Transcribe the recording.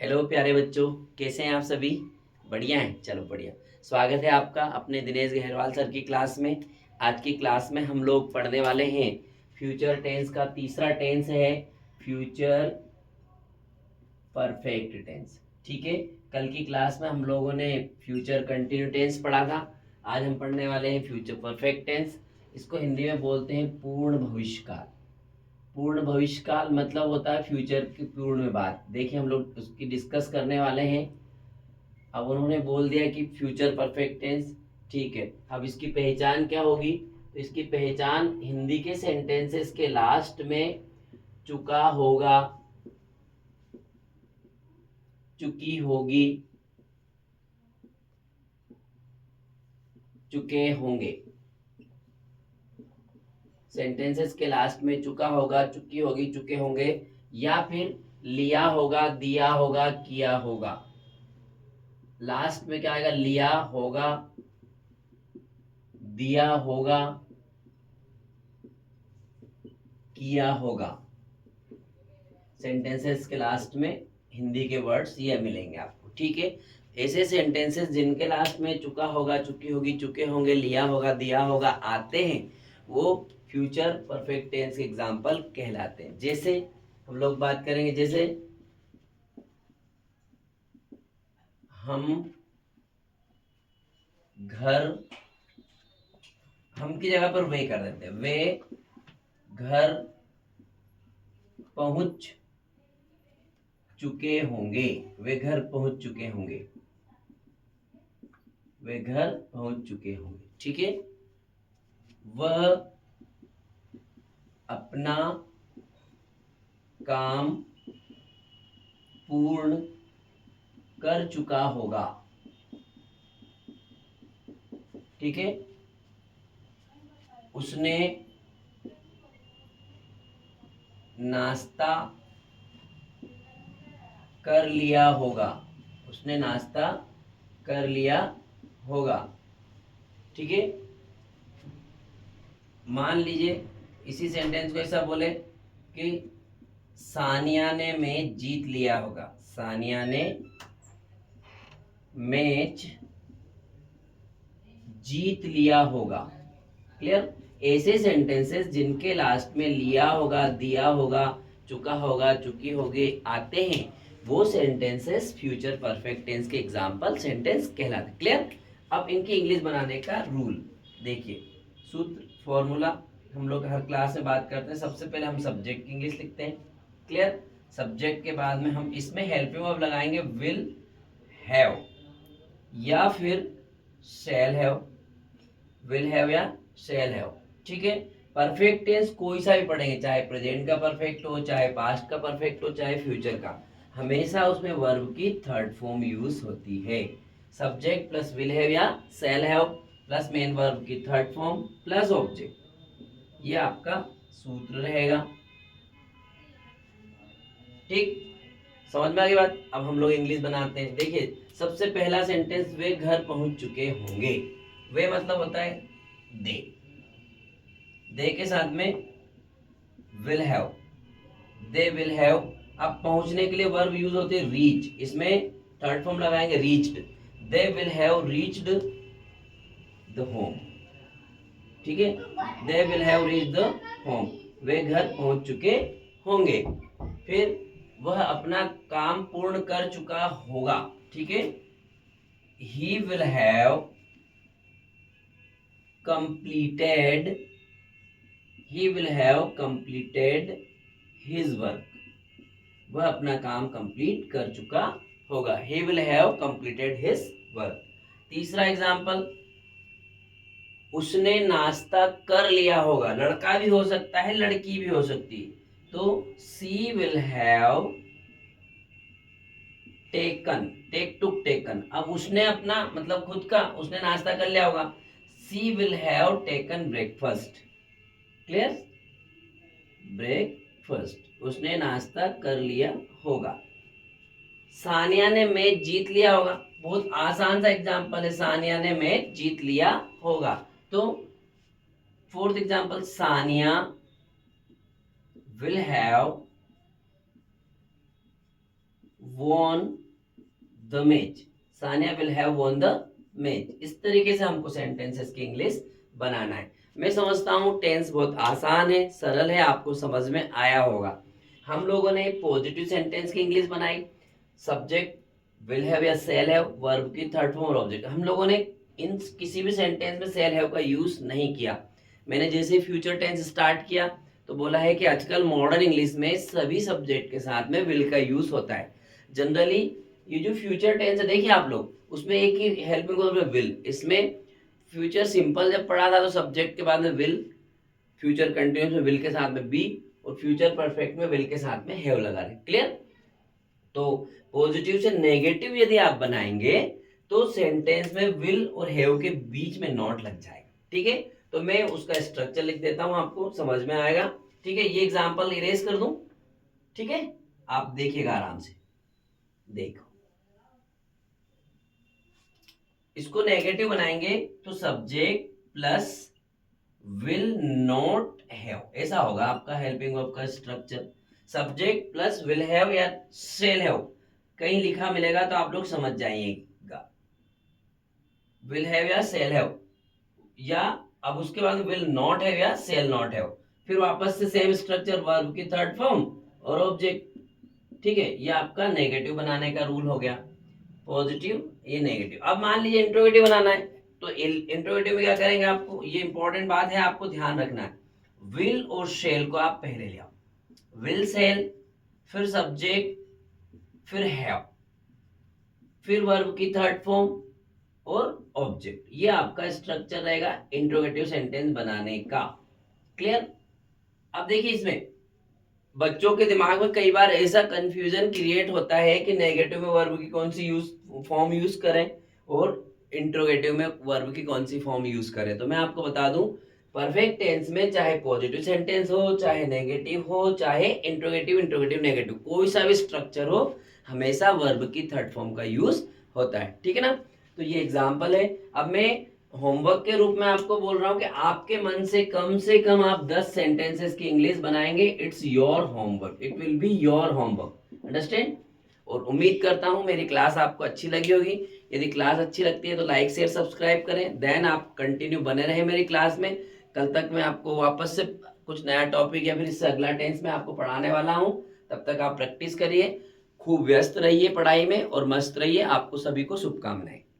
Hello प्यारे बच्चों, कैसे हैं आप सभी? बढ़िया हैं, चलो बढ़िया। स्वागत है आपका अपने दिनेश गहरवाल सर की क्लास में। आज की क्लास में हम लोग पढ़ने वाले हैं फ्यूचर टेंस का तीसरा टेंस है फ्यूचर परफेक्ट टेंस। ठीक है, कल की क्लास में हम लोगों ने फ्यूचर कंटिन्यू टेंस पढ़ा था। आज हम पढ़ने वाले हैं फ्यूचर परफेक्ट टेंस। इसको हिंदी में बोलते हैं पूर्ण भविष्यकाल। पूर्ण भविष्यकाल मतलब होता है फ्यूचर की पूर्ण में बात। देखिए, हम लोग उसकी डिस्कस करने वाले हैं। अब उन्होंने बोल दिया कि फ्यूचर परफेक्ट टेंस। ठीक है, अब इसकी पहचान क्या होगी? तो इसकी पहचान हिंदी के सेंटेंसेस के लास्ट में चुका होगा, चुकी होगी, चुके होंगे। सेंटेंसेस के लास्ट में चुका होगा, चुकी होगी, चुके होंगे, या फिर लिया होगा, दिया होगा, किया होगा। लास्ट में क्या आएगा? लिया होगा, दिया होगा, किया होगा। सेंटेंसेस के लास्ट में हिंदी के वर्ड्स ये मिलेंगे आपको। ठीक है, ऐसे सेंटेंसेस जिनके लास्ट में चुका होगा, चुकी होगी, चुके होंगे, लिया होगा, दिया होगा आते हैं, वो फ्यूचर परफेक्ट टेंस के एग्जाम्पल कहलाते हैं। जैसे हम लोग बात करेंगे, जैसे हम घर, हम की जगह पर वे कर देते हैं। वे घर पहुंच चुके होंगे। वे घर पहुंच चुके होंगे। वे घर पहुंच चुके होंगे। ठीक है, वह अपना काम पूर्ण कर चुका होगा। ठीक है, उसने नाश्ता कर लिया होगा। उसने नाश्ता कर लिया होगा। ठीक है, मान लीजिए इसी सेंटेंस को ऐसा बोले कि सानिया ने मैच जीत लिया होगा। सानिया ने मैच जीत लिया होगा। क्लियर? ऐसे सेंटेंसेस जिनके लास्ट में लिया होगा, दिया होगा, चुका होगा, चुकी होगी आते हैं, वो सेंटेंसेस फ्यूचर परफेक्ट टेंस के एग्जाम्पल सेंटेंस कहलाते। क्लियर? अब इनकी इंग्लिश बनाने का रूल देखिए, सूत्र, फॉर्मूला। हम लोग हर क्लास में बात करते हैं। सबसे पहले हम सब्जेक्ट की इंग्लिश लिखते हैं। क्लियर? सब्जेक्ट के बाद में हम इसमें हेल्पिंग वर्ब लगाएंगे विल हैव या फिर शैल हैव। विल हैव या शैल हैव। ठीक है, परफेक्ट टेंस कोई सा भी पढ़ेंगे, चाहे प्रेजेंट का परफेक्ट हो, चाहे पास्ट का परफेक्ट हो, चाहे फ्यूचर का, हमेशा उसमें वर्ब की थर्ड फॉर्म यूज होती है। सब्जेक्ट प्लस विल हैव या shall have plus main verb की थर्ड फॉर्म प्लस ऑब्जेक्ट, ये आपका सूत्र रहेगा। ठीक, समझ में आ गई बात? अब हम लोग इंग्लिश बनाते हैं। देखिए, सबसे पहला सेंटेंस, वे घर पहुंच चुके होंगे। वे मतलब होता है दे। दे के साथ में will have, they will have. अब पहुंचने के लिए वर्ब यूज होती है रीच, इसमें थर्ड फॉर्म लगाएंगे reached. They will have reached the home. ठीक है, they will have reached the home. वे घर पहुंच चुके होंगे। फिर वह अपना काम पूर्ण कर चुका होगा। ठीक है, he will have completed, he will have completed his work. वह अपना काम कंप्लीट कर चुका होगा। he will have completed his work। तीसरा एग्जाम्पल, उसने नाश्ता कर लिया होगा। लड़का भी हो सकता है, लड़की भी हो सकती है। तो she will have taken, take took taken। अब उसने अपना मतलब खुद का, उसने नाश्ता कर लिया होगा। she will have taken breakfast। Clear? Breakfast, उसने नाश्ता कर लिया होगा। सानिया ने मैच जीत लिया होगा। बहुत आसान सा एग्जांपल है, सानिया ने मैच जीत लिया होगा। तो fourth example, Sania will have won the match, Sania will have won the match। इस तरीके से हमको सेंटेंसेस की इंग्लिश बनाना है। मैं समझता हूँ टेंस बहुत आसान है, सरल है, आपको समझ में आया होगा। हम लोगों ने पॉजिटिव सेंटेंस की इंग्लिश बनाई, सब्जेक्ट विल हैव या सेल हैव, वर्ब की थर्ड फॉर्म और ऑब्जेक्ट। हम लोगों ने इन किसी भी सेंटेंस में सेल हैव का यूज नहीं किया। मैंने जैसे फ्यूचर टेंस स्टार्ट किया तो बोला है कि आजकल मॉडर्न इंग्लिश में सभी सब्जेक्ट के साथ में विल का यूज होता है। जनरली ये जो फ्यूचर टेंस है देखिए आप लोग, उसमें एक ही हेल्पिंग वर्ब है विल। इसमें फ्यूचर सिंपल जब पढ़ा था तो सब्जेक्ट के बाद में विल, फ्यूचर कंटिन्यूस में विल के साथ में बी, और फ्यूचर परफेक्ट में विल के साथ में हैव लगा रहे। क्लियर? तो पॉजिटिव से नेगेटिव यदि आप बनाएंगे तो सेंटेंस में विल और हैव के बीच में नॉट लग जाएगा। ठीक है, तो मैं उसका स्ट्रक्चर लिख देता हूं, आपको समझ में आएगा। ठीक है, ये एग्जांपल इरेज कर दूं। ठीक है, आप देखिएगा आराम से। देखो, इसको नेगेटिव बनाएंगे तो subject plus will not have, ऐसा होगा आपका हेल्पिंग वर्ब का structure. Subject plus will have या सेल हैव, कहीं लिखा मिलेगा तो आप लोग समझ जाइएगा, विल हैव या सेल हैव, या अब उसके बाद विल नॉट हैव या सेल नॉट हैव, फिर वापस से सेम स्ट्रक्चर, वर्ब की थर्ड फॉर्म और ऑब्जेक्ट। ठीक है, ये आपका नेगेटिव बनाने का रूल हो गया। पॉजिटिव, ये नेगेटिव। अब मान लीजिए इंट्रोगेटिव बनाना है तो इंट्रोगेटिव में क्या करेंगे, आपको ये इंपॉर्टेंट बात है, आपको ध्यान रखना है। विल और शेल को आप पहले ले आओ, विल सेल, फिर सब्जेक्ट, फिर हैव, फिर वर्ब की थर्ड फॉर्म और ऑब्जेक्ट। ये आपका स्ट्रक्चर रहेगा इंट्रोगेटिव सेंटेंस बनाने का। क्लियर? अब देखिए, इसमें बच्चों के दिमाग में कई बार ऐसा कंफ्यूजन क्रिएट होता है कि नेगेटिव में वर्ब की कौन सी फॉर्म यूज करें और इंट्रोगेटिव में वर्ब की कौन सी फॉर्म यूज करें। तो मैं आपको बता दूं, परफेक्ट टेंस में चाहे पॉजिटिव सेंटेंस हो, चाहे नेगेटिव हो, चाहे इंट्रोगेटिव इंट्रोगेटिव नेगेटिव, कोई सा भी स्ट्रक्चर हो, हमेशा वर्ब की थर्ड फॉर्म का यूज होता है। ठीक है ना? तो ये एग्जाम्पल है। अब मैं होमवर्क के रूप में आपको बोल रहा हूं कि आपके मन से कम आप 10 सेंटेंसेस की इंग्लिश बनाएंगे। It's your homework, it will be your homework. Understand? और उम्मीद करता हूं मेरी क्लास आपको अच्छी लगी होगी। यदि क्लास अच्छी लगती है तो लाइक शेयर सब्सक्राइब करें, देन आप कंटिन्यू बने रहे मेरी क्लास में। कल तक मैं आपको वापस से कुछ नया टॉपिक या फिर इससे अगला टेंस में आपको पढ़ाने वाला हूं। तब तक आप प्रैक्टिस करिए, खूब व्यस्त रहिए पढ़ाई में और मस्त रहिए। आपको सभी को शुभकामनाएं।